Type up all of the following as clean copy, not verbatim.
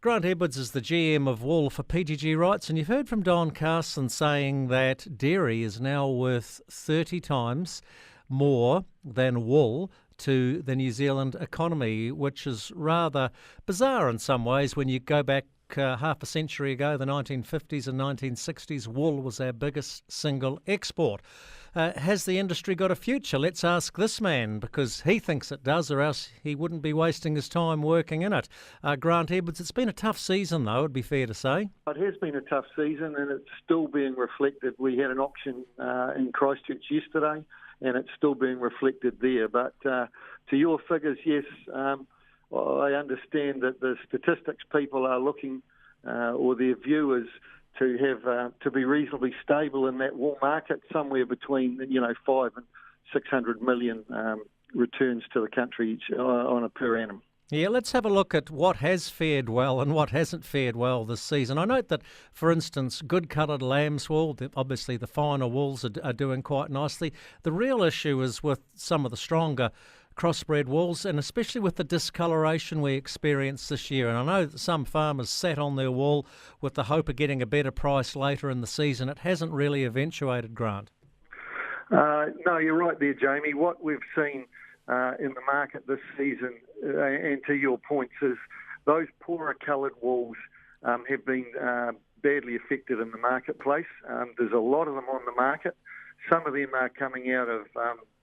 Grant Edwards is the GM of wool for PGG Wrightson. You've heard from Don Carson saying that dairy is now worth 30 times more than wool to the New Zealand economy, which is rather bizarre in some ways. When you go back half a century ago, the 1950s and 1960s, wool was our biggest single export. Has the industry got a future? Let's ask this man, because he thinks it does, or else he wouldn't be wasting his time working in it. Grant Edwards, it's been a tough season, though, it'd be fair to say. It has been a tough season, and it's still being reflected. We had an auction in Christchurch yesterday, and it's still being reflected there. But to your figures, yes, I understand that the statistics people are looking, or their view is to have to be reasonably stable in that wool market, somewhere between 5 and 600 million returns to the country each, on a per annum. Yeah, let's have a look at what has fared well and what hasn't fared well this season. I note that, for instance, good coloured lamb's wool, obviously the finer wools are doing quite nicely. The real issue is with some of the stronger crossbred wools, and especially with the discoloration we experienced this year. And I know that some farmers sat on their wool with the hope of getting a better price later in the season. It hasn't really eventuated, Grant. No, you're right there, Jamie. What we've seen in the market this season, and to your points, is those poorer coloured wools have been badly affected in the marketplace. There's a lot of them on the market. Some of them are coming out of,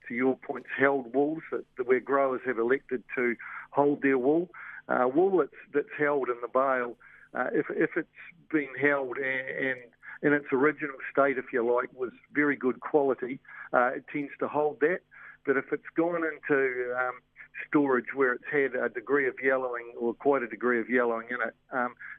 to your points, held wools, where growers have elected to hold their wool. Wool that's held in the bale, if it's been held and in its original state, if you like, was very good quality, it tends to hold that. But if it's gone into storage where it's had a degree of yellowing, or quite a degree of yellowing in it,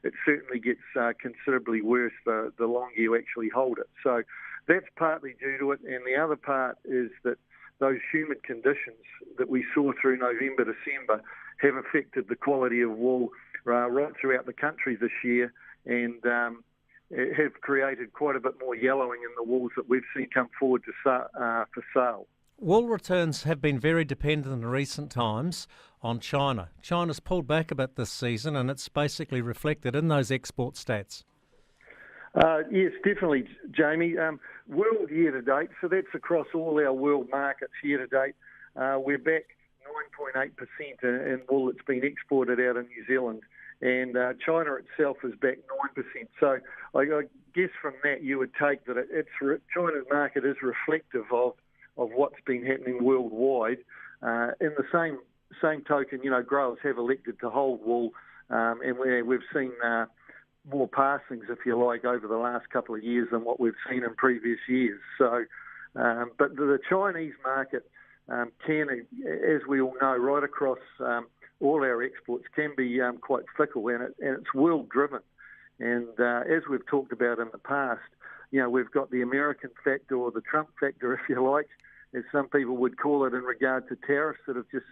it certainly gets considerably worse the longer you actually hold it. So that's partly due to it, and the other part is that those humid conditions that we saw through November, December have affected the quality of wool right throughout the country this year, and have created quite a bit more yellowing in the wools that we've seen come forward for sale. Wool returns have been very dependent in recent times on China. China's pulled back a bit this season, and it's basically reflected in those export stats. Yes, definitely, Jamie. World year to date, so that's across all our world markets year to date. We're back 9.8% in wool that's been exported out of New Zealand, and China itself is back 9%. So I guess from that you would take that China's market is reflective of what's been happening worldwide. In the same token, growers have elected to hold wool, and we've seen more passings, if you like, over the last couple of years than what we've seen in previous years. So, but the Chinese market can, as we all know, right across all our exports, can be quite fickle, and it's world driven. And as we've talked about in the past, we've got the American factor, or the Trump factor, if you like, as some people would call it, in regard to tariffs that have just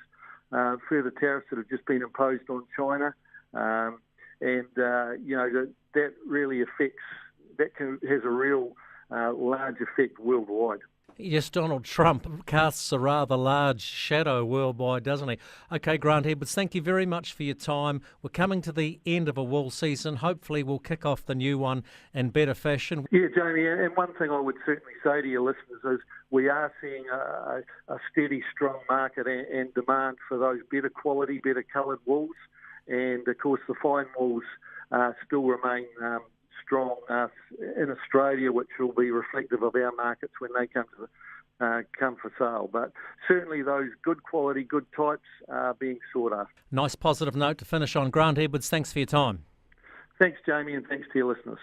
further tariffs that have just been imposed on China. That really has a real large effect worldwide. Yes, Donald Trump casts a rather large shadow worldwide, doesn't he? OK, Grant Edwards, thank you very much for your time. We're coming to the end of a wool season. Hopefully we'll kick off the new one in better fashion. Yeah, Jamie, and one thing I would certainly say to your listeners is we are seeing a steady, strong market and demand for those better quality, better coloured wools. And, of course, the fine wools still remain strong in Australia, which will be reflective of our markets when they come for sale. But certainly those good quality, good types are being sought after. Nice positive note to finish on. Grant Edwards, thanks for your time. Thanks, Jamie, and thanks to your listeners.